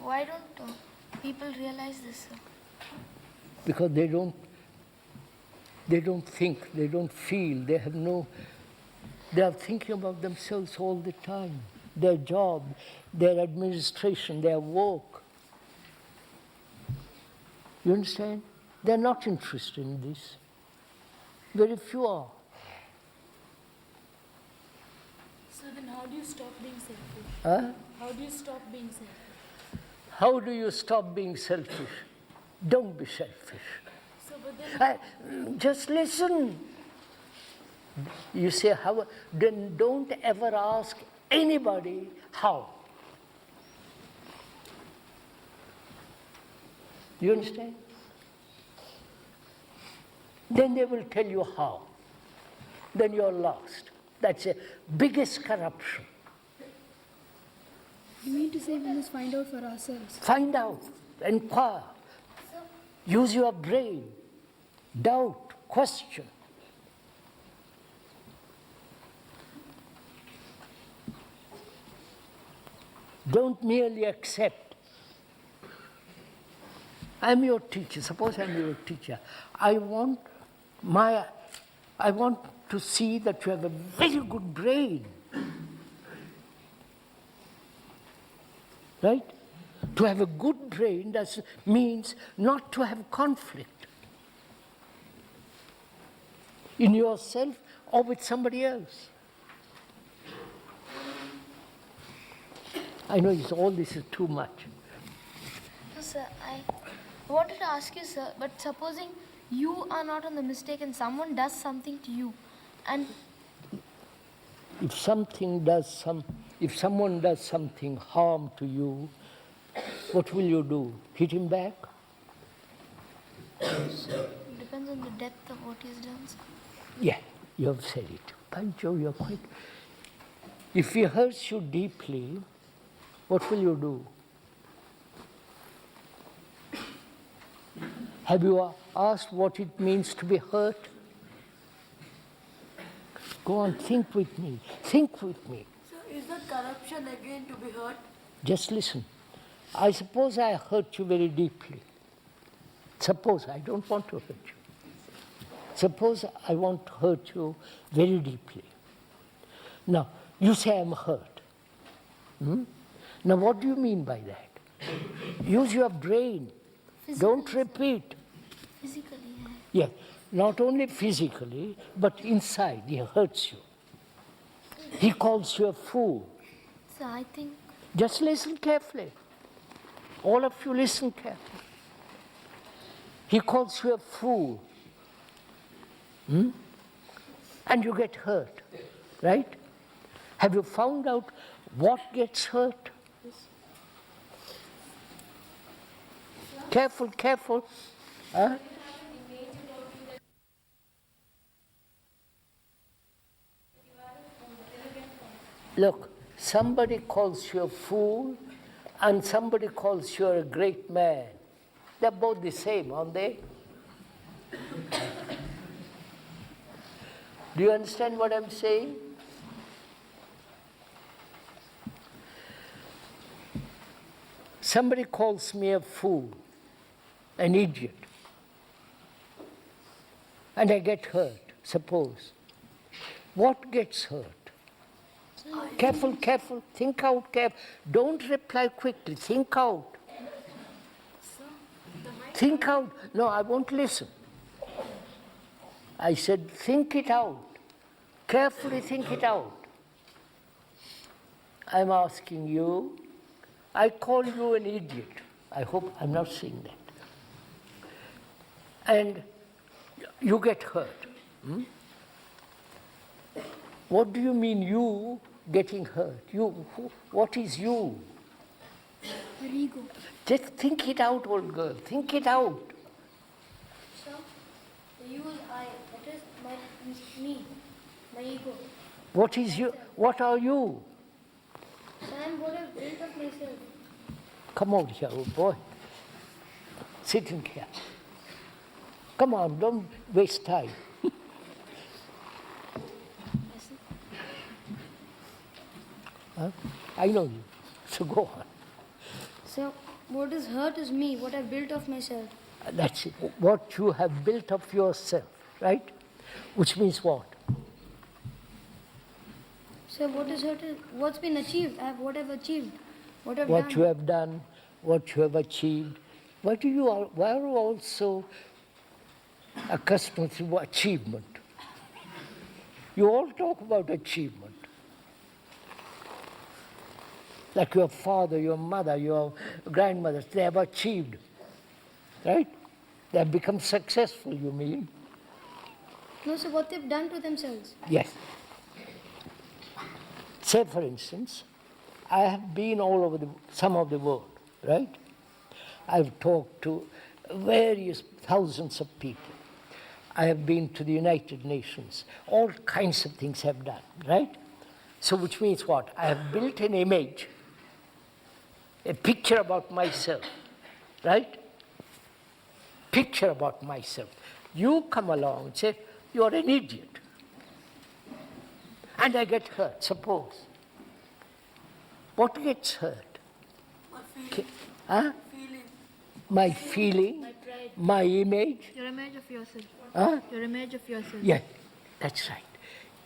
D: why don't people realize this, sir?
A: Because they don't think, they don't feel, they are thinking about themselves all the time. Their job, their administration, their work. You understand? They're not interested in this. Very few are.
G: So then how do you stop being selfish?
A: Huh?
G: How do you stop being selfish?
A: How do you stop being selfish? Don't be selfish.
G: So, but then...
A: Just listen. You say, how? Then don't ever ask anybody how. You understand? Then they will tell you how. Then you're lost. That's the biggest corruption.
G: You mean to say we must find out for ourselves?
A: Find out, inquire, use your brain, doubt, question. Don't merely accept. I'm your teacher. Suppose I'm your teacher. I want to see that you have a very good brain. Right? To have a good brain means not to have conflict in yourself or with somebody else. I know all this is too much.
D: No, sir, I wanted to ask you, sir, but supposing you are not on the mistake and someone does something to you, and
A: if someone does something harm to you, what will you do? Hit him back?
D: it depends on the depth of what he's done, sir.
A: Yeah, you have said it. Pancho, you're quite... If he hurts you deeply, what will you do? Have you asked what it means to be hurt? Go on, think with me. Think with me.
H: So is is that corruption again to be hurt?
A: Just listen. I suppose I hurt you very deeply. Suppose I don't want to hurt you. Suppose I want to hurt you very deeply. Now, you say I'm hurt. Now, what do you mean by that? Use your brain. Don't repeat.
D: Physically,
A: Yeah, not only physically, but inside, he hurts you. He calls you a fool.
D: So I think.
A: Just listen carefully. All of you listen carefully. He calls you a fool. And you get hurt, right? Have you found out what gets hurt? Careful, careful. Huh? Look, somebody calls you a fool and somebody calls you a great man. They're both the same, aren't they? Do you understand what I'm saying? Somebody calls me a fool, an idiot, and I get hurt, suppose. What gets hurt? Careful, careful, think out, careful. Don't reply quickly, think out. Think out. No, I won't listen. I said, think it out. Carefully think it out. I'm asking you, I call you an idiot. I hope I'm not saying that. And you get hurt. What do you mean you getting hurt? You, what is you?
G: Your ego.
A: Just think it out, old girl. Think it out.
B: So, the you is I. That is me, my ego.
A: What is you? What are you?
B: So I am what I've built of myself.
A: Come out here, old boy. Sit in here. Come on, don't waste time. Huh? I know you, so go on.
G: So, what is hurt is me, what I've built of myself.
A: That's it. What you have built of yourself, right? Which means what?
G: So, what is hurt is what's been achieved, what I've achieved, what I've
A: What
G: done.
A: you have done, what you have achieved. Why are you all so accustomed to achievement? You all talk about achievement. Like your father, your mother, your grandmothers, they have achieved, right? They have become successful, you mean?
G: No, so what they've done to themselves.
A: Yes. Say, for instance, I have been all over some of the world, right? I've talked to various thousands of people. I have been to the United Nations. All kinds of things have done, right? So which means what? I have built an image, a picture about myself, right? Picture about myself. You come along and say, you're an idiot. And I get hurt, suppose. What gets hurt?
H: My feeling.
A: Huh?
H: Feeling.
A: My feeling,
C: My pride.
A: my image.
C: Your image of yourself.
A: Huh?
C: Your image of yourself.
A: Yeah, that's right.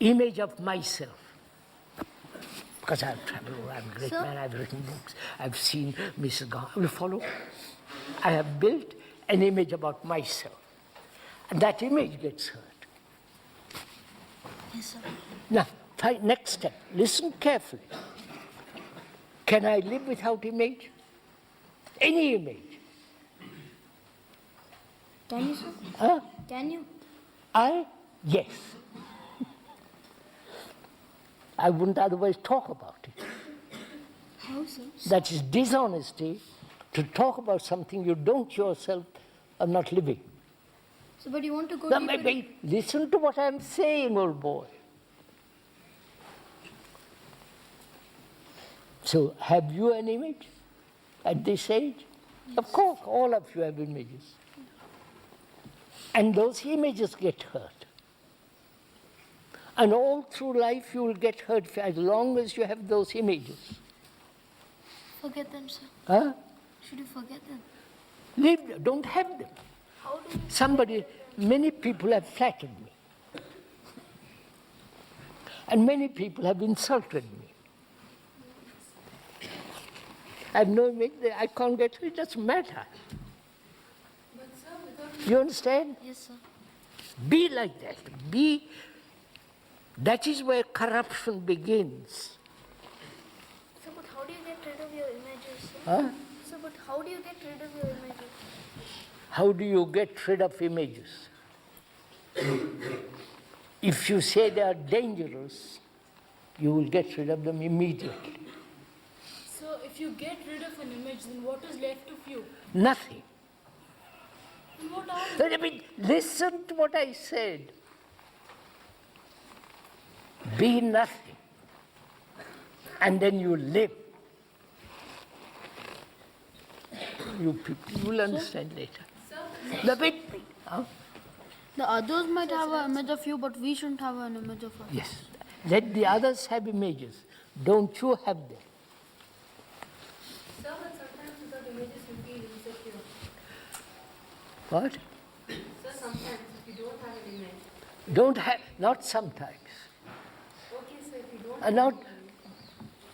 A: Image of myself. Because I've traveled, I'm a great man, I've written books, I've seen Mrs. Gandhi. Will you follow? I have built an image about myself. And that image gets hurt.
D: Yes, sir.
A: Now, next step, listen carefully. Can I live without image? Any image?
G: Can you, sir?
A: Huh?
G: Can you?
A: Yes. I wouldn't otherwise talk about it.
G: How, sir?
A: That is dishonesty to talk about something you don't yourself are not living.
G: So, but you want to go
A: Now,
G: deeper.
A: maybe listen to what I'm saying, old boy. So, have you an image at this age? Yes. Of course, all of you have images. And those images get hurt. And all through life you will get hurt as long as you have those images.
D: Forget them, sir.
A: Huh?
D: Should you forget them?
A: Leave them, don't have them.
D: How do you
A: Many people have flattered me. And many people have insulted me. I have no image, I can't get it, it doesn't matter. You understand?
D: Yes, sir.
A: Be like that. That is where corruption begins.
D: So, but how do you get rid of your images, sir?
A: Huh?
D: So, but how do you get rid of your images?
A: How do you get rid of images? If you say they are dangerous, you will get rid of them immediately.
C: So if you get rid of an image, then what is left of you?
A: Nothing.
C: Then what are you?
A: Listen to what I said. Be nothing. And then you live. You people will understand later. Huh?
J: The others might have an image of you, but we shouldn't have an image of us.
A: Yes. Let the others have images. Don't you have them?
C: Sir, but sometimes without images you feel insecure.
A: What?
C: Sir, sometimes if you don't have an image.
A: Don't have, not sometimes.
C: Okay, sir, if you don't
A: And not,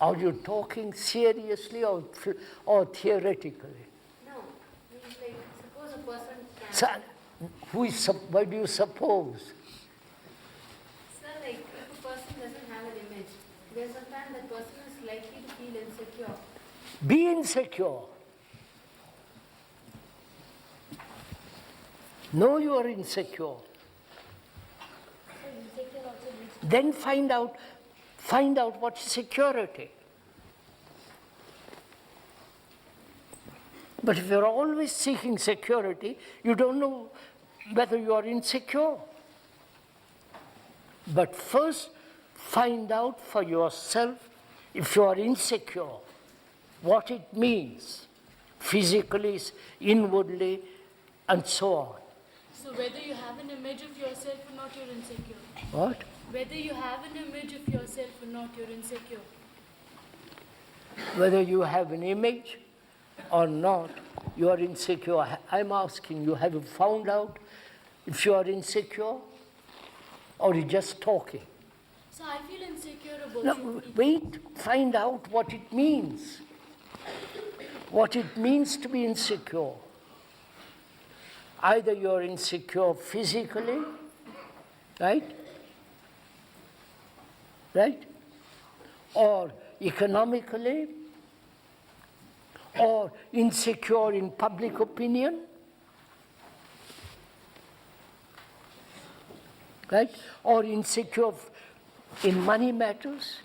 A: are you talking seriously or theoretically?
C: No. Means like, suppose a person can...
A: So, what do you suppose?
C: Sir, like, if a person doesn't have an image, there's a time that person is likely to feel insecure.
A: Be insecure. Know you are insecure. Then find out what is security. But if you're always seeking security, you don't know whether you are insecure. But first, find out for yourself, if you are insecure, what it means, physically, inwardly, and so on.
C: So whether you have an image of yourself or not, you're insecure.
A: What?
C: Whether you have an image of yourself or not, you're insecure.
A: Whether you have an image or not, you are insecure. I'm asking you, have you found out if you are insecure or you're just talking?
C: So I feel insecure about
A: No,
C: you.
A: wait, find out what it means. What it means to be insecure. Either you're insecure physically, right? Right? Or economically, or insecure in public opinion, right? Or insecure in money matters,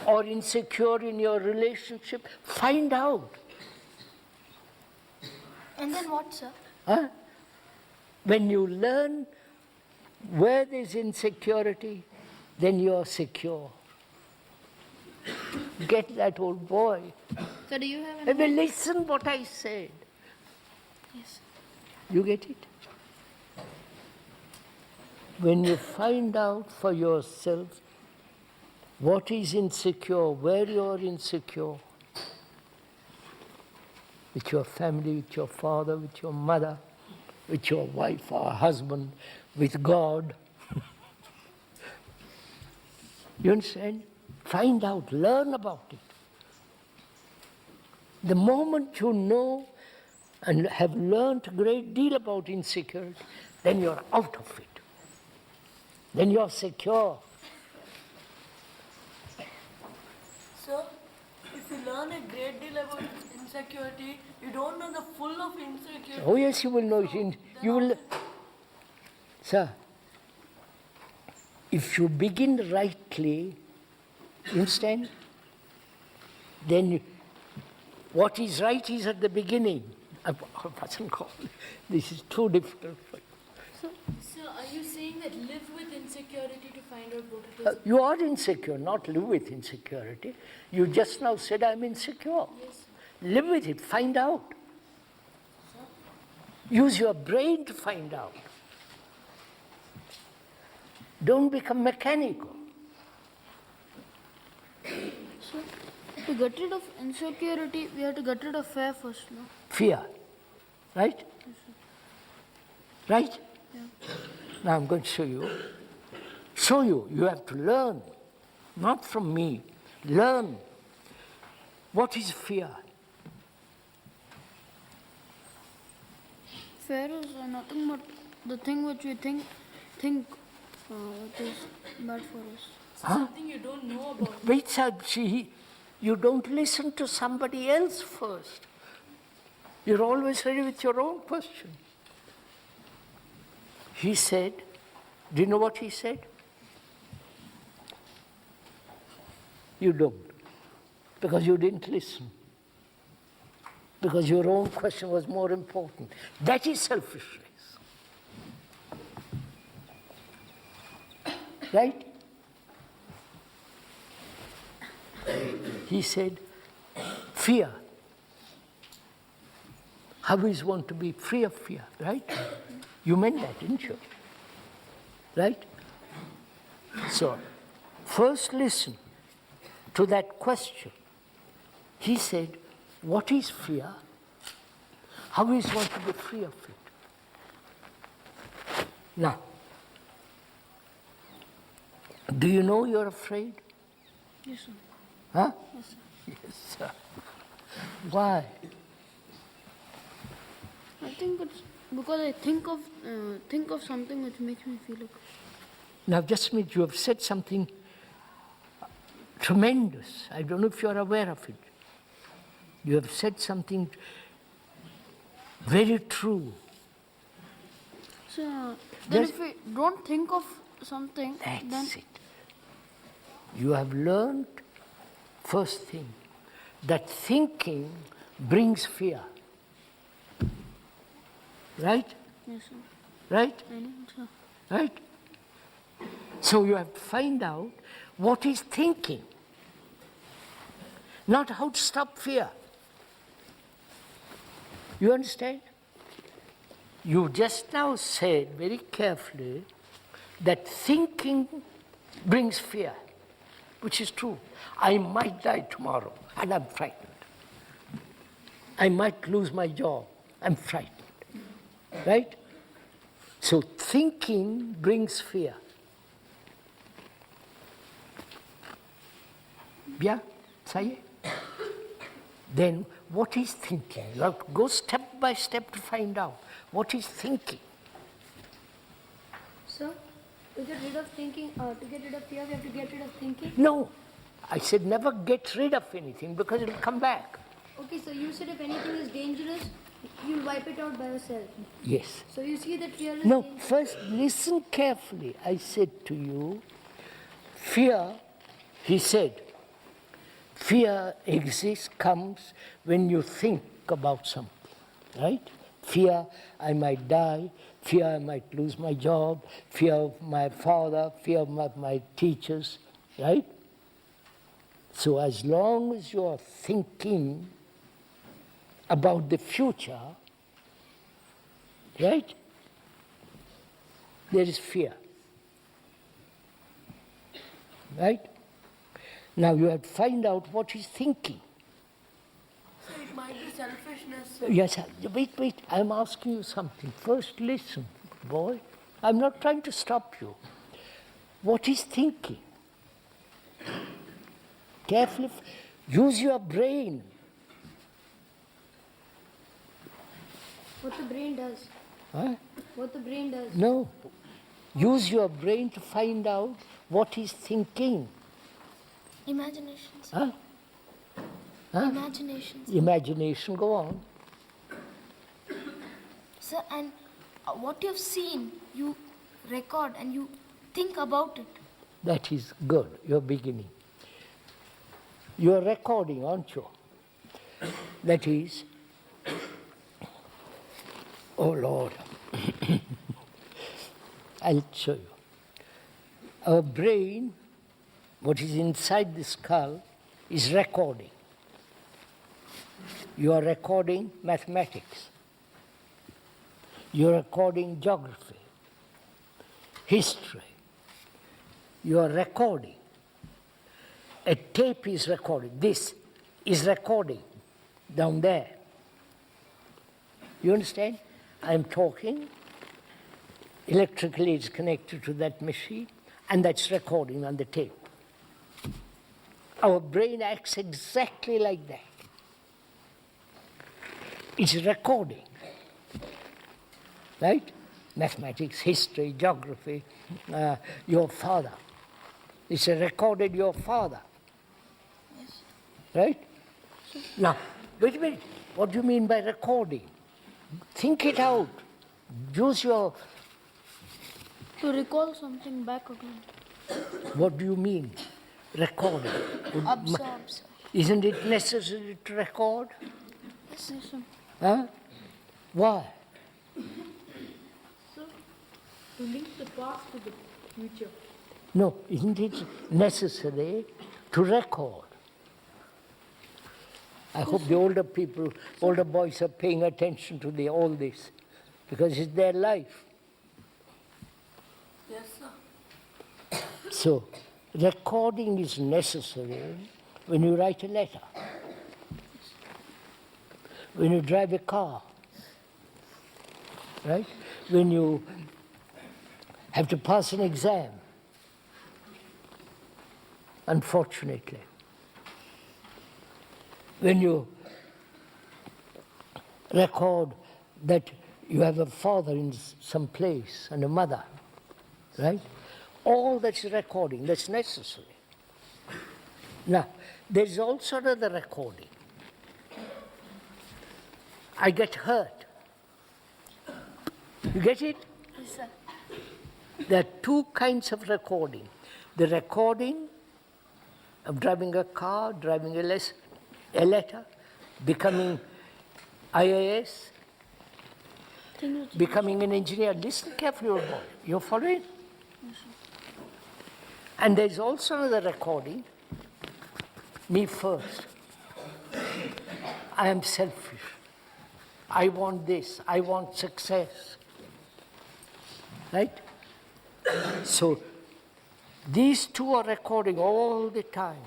A: or insecure in your relationship. Find out.
D: And then what, sir?
A: Huh? When you learn where there's insecurity, then you're secure. Get that, old boy.
J: So do you have an
A: Hey, well, listen what I said.
D: Yes.
A: You get it? When you find out for yourself what is insecure, where you are insecure, with your family, with your father, with your mother, with your wife or husband, with God. You understand? Find out, learn about it. The moment you know and have learned a great deal about insecurity, then you're out of it. Then you're secure.
H: So, if you learn a great deal about insecurity, you don't know the full of insecurity.
A: Oh yes, you will know it. You will, sir, if you begin rightly, you understand? Then what is right is at the beginning. I mustn't call it. This is too difficult for you.
C: So are you saying that live with insecurity to find out what it is?
A: You are insecure, not live with insecurity. You just now said I'm insecure.
C: Yes.
A: Live with it, find out. Use your brain to find out. Don't become mechanical.
J: So, to get rid of insecurity, we have to get rid of fear first, no?
A: Fear. Right? Right? Now I'm going to show you. Show you. You have to learn. Not from me. Learn. What is fear?
J: Fear is nothing but the thing which we think what is bad for us.
C: Something you don't know about.
A: Wait, sir, see, you don't listen to somebody else first. You're always ready with your own question. He said, do you know what he said? You don't, because you didn't listen. Because your own question was more important. That is selfishness. Right? He said, fear. How is one to be free of fear, right? You meant that, didn't you? Right? So, first listen to that question. He said, what is fear? How is one to be free of it? Now, do you know you're afraid?
J: Yes, sir.
A: Huh?
J: Yes, sir.
A: Yes, sir. Why?
J: I think it's because I think of something which makes me feel okay.
A: Now, just a minute, you have said something tremendous. I don't know if you're aware of it. You have said something very true.
J: So, then
A: Just-
J: if we don't think of something, then
A: That's it. You have learned, first thing, that thinking brings fear. Right?
J: yes, sir.
A: Right?
J: I know, sir.
A: Right? So you have to find out what is thinking, not how to stop fear. You understand? You just now said very carefully that thinking brings fear, which is true. I might die tomorrow, and I'm frightened. I might lose my job, I'm frightened. Right? So thinking brings fear. Yeah? Say it. Then what is thinking? You have to go step by step to find out what is thinking.
G: So, to get rid of thinking, to get rid of fear, we have to get rid of thinking.
A: No, I said never get rid of anything because it will come back.
G: Okay, so you said if anything is dangerous, you'll wipe it out by yourself.
A: Yes.
G: So you see that fear is
A: No,
G: dangerous.
A: first listen carefully. I said to you, fear, he said, fear exists, comes when you think about something, right? Fear, I might die, fear I might lose my job, fear of my father, fear of my teachers, right? So as long as you are thinking about the future, right? There is fear. Right? Now you have to find out what is thinking.
H: So it might be selfishness.
A: Yes, wait, I'm asking you something. First listen, boy. I'm not trying to stop you. What is thinking? Carefully, use your brain.
G: What the brain does.
A: Huh?
G: What the brain does.
A: No. Use your brain to find out what is thinking.
D: Imaginations.
A: Huh? Huh?
D: Imaginations.
A: Imagination, go on.
D: So, and what you've seen, you record and you think about it.
A: That is good. You're beginning. You're recording, aren't you? That is, oh Lord, I'll show you. Our brain, what is inside the skull, is recording. You are recording mathematics. You're recording geography, history, you are recording. A tape is recording. This is recording down there. You understand? I am talking. Electrically it's connected to that machine, and that's recording on the tape. Our brain acts exactly like that. It's recording, right? Mathematics, history, geography, your father. It's a recorded your father.
J: Yes.
A: Right? Now, wait a minute. What do you mean by recording? Think it out. Use your...
J: To recall something back again.
A: What do you mean? Recording.
J: Absorbs.
A: Isn't it necessary to record?
J: Yes, yes, sir.
A: Huh? Why?
C: So, to link the past to the future.
A: No, isn't it necessary to record? I hope the older people, older boys are paying attention to all this, because it's their life.
H: Yes, sir.
A: So, recording is necessary when you write a letter, when you drive a car, right? When you have to pass an exam, unfortunately. When you record that you have a father in some place and a mother, right? All that's recording, that's necessary. Now, there's also another recording. I get hurt. You get it?
D: Yes, sir.
A: There are two kinds of recording. The recording of driving a car, driving a letter, becoming IAS, becoming an engineer. Listen carefully, old boy. You're following? And there's also another recording, me first. I am selfish. I want this. I want success. Right? So these two are recording all the time.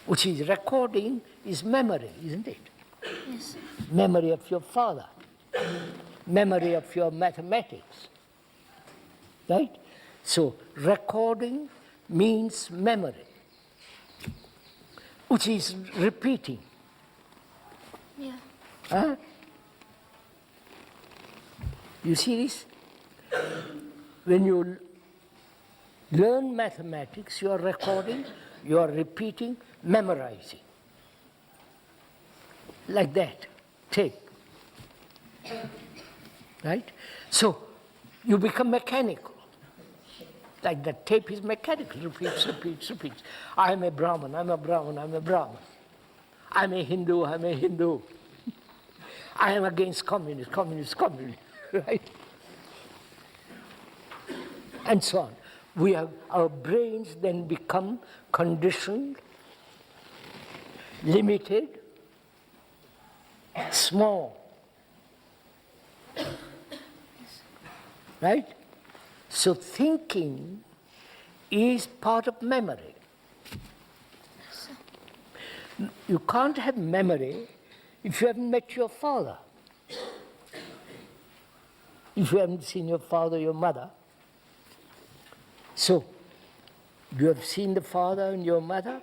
A: Which is recording is memory, isn't it?
J: Yes.
A: Memory of your father, memory of your mathematics, right? So recording means memory, which is repeating.
J: Yeah.
A: Huh? You see this? When you learn mathematics, you are recording, you are repeating, memorizing. Like that, tape. Right? So, you become mechanical. Like the tape is mechanical, repeats, repeats, repeats. I am a Brahman, I'm a Brahman, I'm a Brahman. I'm a Hindu, I'm a Hindu. I am against communists, communists, communists. Right? And so on. Our brains then become conditioned, limited, small. Right? So thinking is part of memory. You can't have memory if you haven't met your father. If you haven't seen your father, your mother. So, you have seen the father and your mother,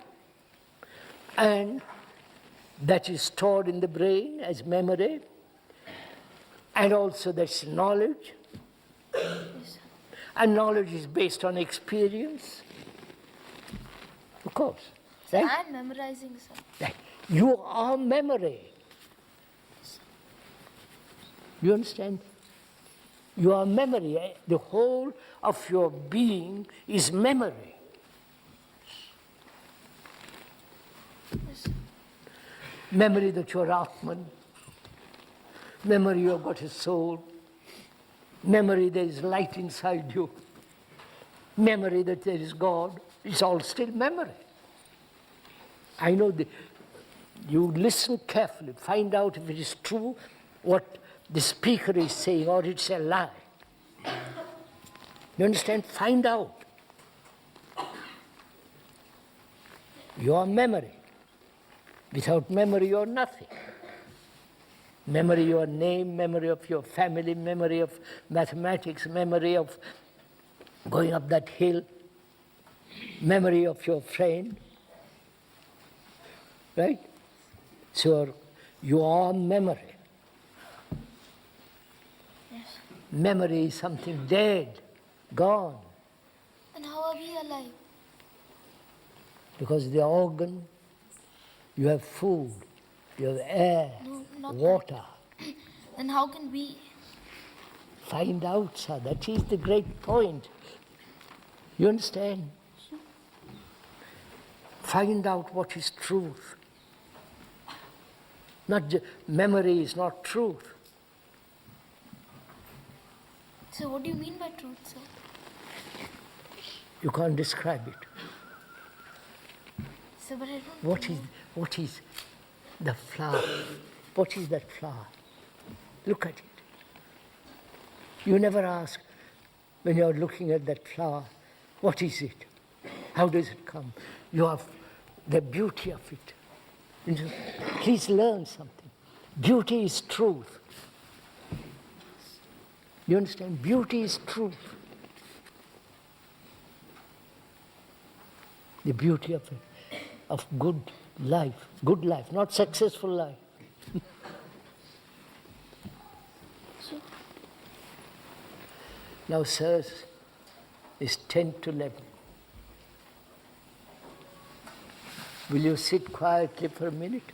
A: and that is stored in the brain as memory, and also that's knowledge. And knowledge is based on experience, of course. Right?
D: I'm memorizing, sir.
A: Right. You are memory. You understand? You are memory. The whole of your being is memory. Memory that you are Atman. Memory you have got a soul. Memory there is light inside you. Memory that there is God. It's all still memory. I know you listen carefully, find out if it is true what the speaker is saying or it's a lie. You understand? Find out your memory. Without memory, you're nothing. Memory your name, memory of your family, memory of mathematics, memory of going up that hill, memory of your friend. Right? So your memory.
D: Yes.
A: Memory is something dead, gone.
D: And how are we alive?
A: Because the organ, you have food, you have air,
D: No, not
A: water.
D: Then how can we?
A: Find out, sir. That is the great point. You understand? Find out what is truth. Memory is not truth.
D: So what do you mean by truth, sir?
A: You can't describe it.
D: Sir, but I don't
A: What is the flower? What is that flower? Look at it. You never ask when you're looking at that flower, what is it? How does it come? You have the beauty of it. Please learn something. Beauty is truth. You understand? Beauty is truth. The beauty of good life, not successful life. Now, sirs, it's 10 to 11. Will you sit quietly for a minute?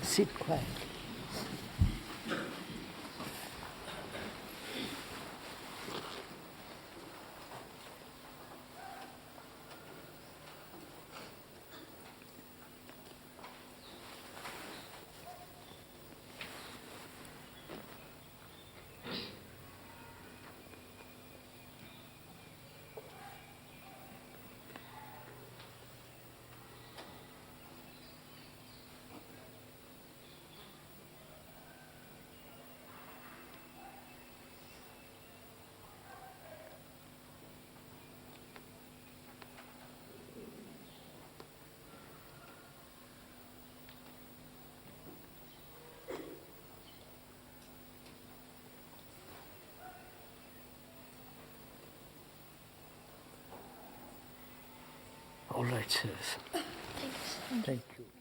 A: Sit quietly. All right, sirs. Thank you.